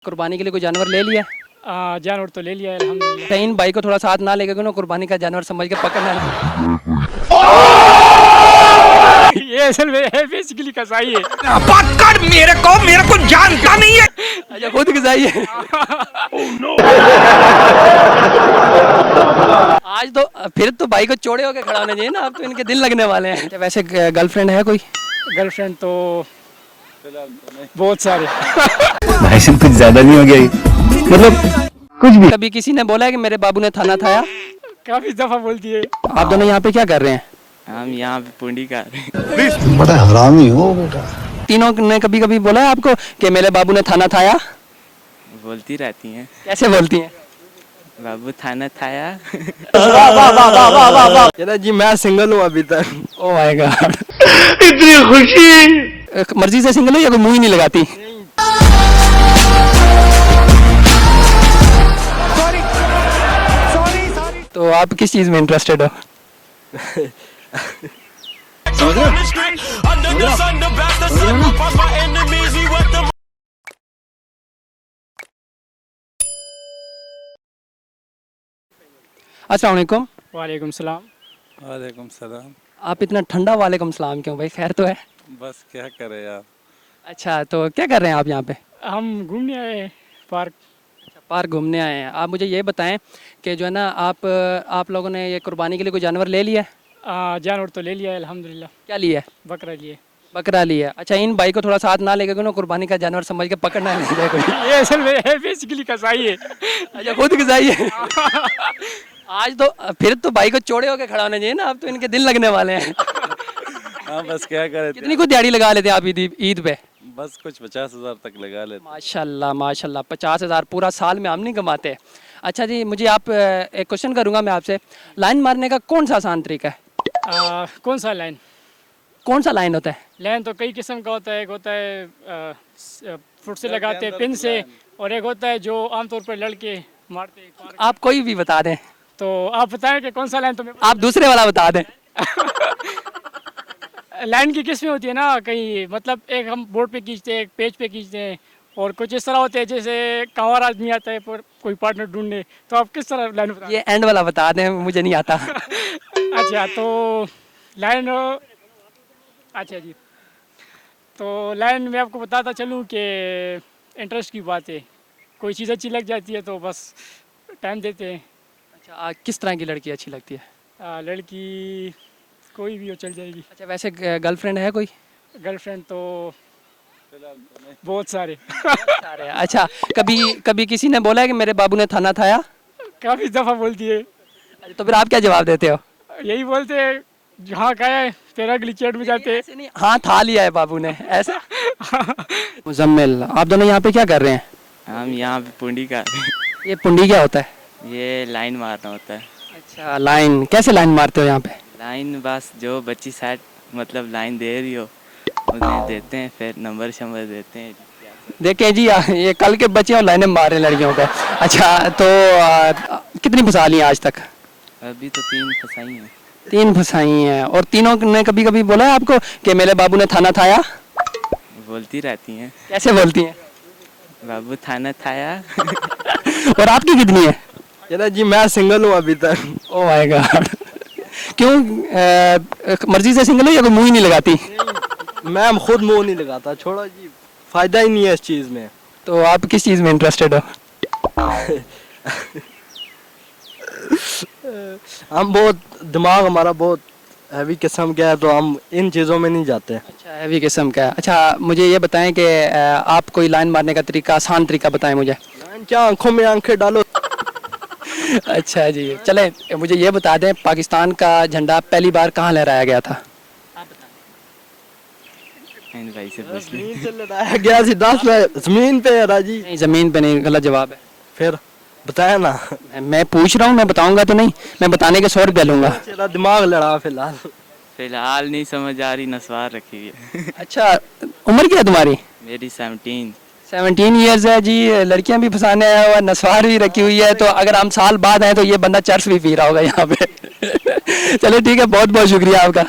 कुर्बानी के लिए कोई जानवर ले लिया? जानवर तो ले लिया है अल्हम्दुलिल्लाह। कहीं भाई को थोड़ा साथ ना लेके ना कुर्बानी का जानवर समझ के पकड़ना है। ये असल में है बेसिकली कसाई है। पकड़ मेरे को जानता नहीं है। अच्छा खुद कसाई है। आज तो फिर तो भाई को चौड़े होके खड़ा होना चाहिए ना, अब तो इनके दिल लगने वाले हैं। अच्छा, वैसे गर्लफ्रेंड है कोई? गर्लफ्रेंड तो बहुत सारे। भाई साहब कुछ ज्यादा नहीं हो गया ये? मतलब कुछ भी। कभी किसी ने बोला है कि मेरे बाबू ने थाना थाया? काफी दफा बोलती है। आप दोनों यहाँ पे क्या कर रहे हैं? हम यहाँ पे पूंडी कर रहे हैं। बड़ा हरामी हो बेटा। तीनों ने कभी कभी बोला है आपको कि मेरे बाबू ने थाना थाया? बोलती रहती हैं। कैसे बोलती हैं? बाबू थाना थाया। कहता जी मैं सिंगल हूँ अभी तक। ओ माय गॉड, इतनी खुशी। मर्जी से सिंगल हो या कोई मुंह ही नहीं लगाती? तो आप किस चीज में इंटरेस्टेड हो? अस्सलाम वालेकुम। वालेकुम सलाम। वालेकुम सलाम। आप इतना ठंडा वालेकुम सलाम क्यों भाई? खैर तो है? बस क्या करे यार। अच्छा, तो क्या कर रहे हैं आप यहाँ पे? हम घूमने आए पार्क। पार्क घूमने आए हैं। आप मुझे ये बताएं कि जो है ना आप लोगों ने ये कुर्बानी के लिए कोई जानवर ले लिया? जानवर तो ले लिया है अल्हम्दुलिल्लाह। क्या लिया? बकरा लिए। बकरा लिया। अच्छा, इन भाई को थोड़ा साथ ना लेके ना कुर्बानी का जानवर समझ के पकड़ना है मुझे कोई। ये असल में है बेसिकली कसाई है। अच्छा खुद कसाई है। आज तो फिर तो भाई को चौड़े होके खड़ा होना चाहिए ना, अब तो इनके दिल लगने वाले हैं। हाँ बस क्या करे। कितनी को दिहाड़ी लगा लेते हैं आप ईद पे? बस कुछ 50,000 तक लगा लेते। माशाल्लाह माशाल्लाह, 50,000 पूरा साल में हम नहीं कमाते। अच्छा जी, मुझे आप एक क्वेश्चन करूंगा मैं आपसे। लाइन मारने का कौन सा आसान तरीका है? कौन सा लाइन? कौन सा लाइन होता है? लाइन तो कई किस्म का होता है। एक होता है फुट से लगाते हैं पिन से, और एक होता है जो आमतौर पर लड़के मारते हैं। आप कोई भी बता दें। तो आप बताएं कि कौन सा लाइन तुम्हें? आप दूसरे वाला बता दें। लाइन की किस्में होती है ना, कहीं मतलब एक हम बोर्ड पे खींचते हैं, एक पेज पे खींचते हैं, और कुछ इस तरह होते हैं जैसे कंवार आदमी आता है पर कोई पार्टनर ढूंढने। तो आप किस तरह लाइन बता? ये एंड वाला बता दें, मुझे नहीं आता। अच्छा तो लाइन, अच्छा जी, तो लाइन में आपको बताता चलूँ कि इंटरेस्ट की बात है। कोई चीज़ अच्छी लग जाती है तो बस टाइम देते हैं। अच्छा, किस तरह की लड़की अच्छी लगती है? लड़की कोई भी हो चल जाएगी। अच्छा, वैसे गर्लफ्रेंड है कोई? गर्लफ्रेंड तो बहुत सारे। सारे। अच्छा, कभी किसी ने बोला है कि मेरे बाबू ने थाना थाया? काफ़ी दफ़ा बोलती है। अच्छा, तो फिर आप क्या जवाब देते हो? यही बोलते हैं जहाँ का है तेरा ग्लिचेट में जाते। ऐसे नहीं, हाँ था लिया है बाबू ने, ऐसा? मुजम्मिल, आप दोनों यहाँ पे क्या कर रहे हैं? हम यहाँ पे पूंडी कर रहे हैं। ये पुंडी क्या होता है? ये लाइन मारना होता है। अच्छा, लाइन कैसे लाइन मारते हो यहाँ पे? लाइन बस जो बच्ची साइड मतलब लाइन दे रही हो उन्हें देते हैं, फिर नंबर शंबर देते हैं। देखिए जी, ये कल के बच्चे और लाइनें मार रहे हैं लड़कियों पे। अच्छा, तो कितनी फंसा ली आज तक? अभी तो 3 फंसाई हैं। 3 फंसाई हैं। और तीनों ने कभी कभी बोला है आपको कि मेरे बाबू ने थाना थाया? बोलती रहती हैं। कैसे बोलती हैं? बाबू थाना थाया। और आपकी कितनी है? कहता जी मैं सिंगल हूँ अभी तक। ओ माय गॉड, क्यों? मर्जी से सिंगल हो या कोई मुंह ही नहीं लगाती? मैं खुद मुंह नहीं लगाता। छोड़ो जी, फायदा ही नहीं है इस चीज में। तो आप किस चीज में इंटरेस्टेड हो? हम बहुत दिमाग हमारा बहुत हैवी किस्म का है, तो हम इन चीज़ों में नहीं जाते। अच्छा, हैवी किस्म का है। अच्छा, मुझे ये बताएं कि आप कोई लाइन मारने का तरीका, आसान तरीका बताएं मुझे। लाइन क्या, आंखों में आंखें डालो। अच्छा जी, चले मुझे ये बता दें, पाकिस्तान का झंडा पहली बार कहाँ लहराया गया था? इन भाई से पूछ ली। जमीन से लड़ाया गया सीधा जमीन पे है राजी। नहीं, ज़मीन पे नहीं, गलत जवाब है। फिर बताया ना। मैं पूछ रहा हूँ, मैं बताऊंगा तो नहीं, मैं बताने के 100 रुपया लूंगा। तेरा दिमाग लड़ा फिलहाल। फिलहाल नहीं समझ आ रही, नस्वार रखी हुई है। अच्छा, उम्र क्या है तुम्हारी? मेरी 17। 17 ईयर्स है जी। लड़कियां भी फंसाने आया हुआ, नस्वार भी रखी हुई है। तो अगर हम साल बाद आए तो ये बंदा चर्स भी पी रहा होगा यहाँ पे। चलो ठीक है, बहुत बहुत शुक्रिया आपका।